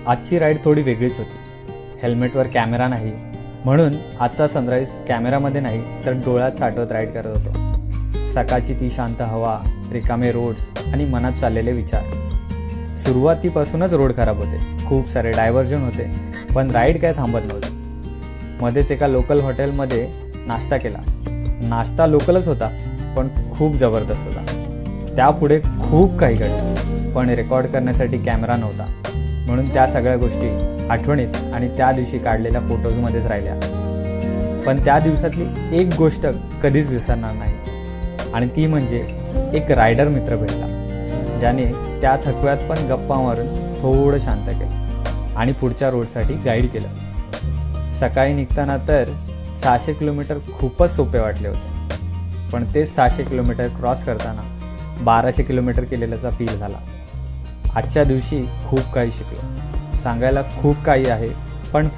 आजची राईड थोडी वेगळीच होती. हेल्मेटवर कॅमेरा नाही, म्हणून आजचा सनराईज कॅमेरामध्ये नाही तर डोळ्यात साठवत राईड करत होतो. सकाळची ती शांत हवा, रिकामे रोड्स आणि मनात चाललेले विचार. सुरुवातीपासूनच रोड खराब होते, खूप सारे डायव्हर्जन होते, पण राईड काय थांबत नव्हती. मध्येच एका लोकल हॉटेलमध्ये नाश्ता केला. नाश्ता लोकलच होता, पण खूप जबरदस्त होता. त्यापुढे खूप काही घडलं, पण रेकॉर्ड करण्यासाठी कॅमेरा नव्हता, म्हणून त्या सगळ्या गोष्टी आठवणीत आणि त्या दिवशी काढलेल्या फोटोजमध्येच राहिल्या. पण त्या दिवसातली एक गोष्ट कधीच विसरणार नाही, आणि ती म्हणजे एक रायडर मित्र भेटला, ज्याने त्या थकव्यात पण गप्पा मारून थोडं शांत केलं आणि पुढच्या रोडसाठी गाईड केलं. सकाळी निघताना तर 600 किलोमीटर खूपच सोपे वाटले होते, पण तेच 600 किलोमीटर क्रॉस करताना 1200 किलोमीटर केलेल्याचा फील झाला. आजच्या दिवशी खूप काही शिकलो. सांगायला खूप काही आहे, पण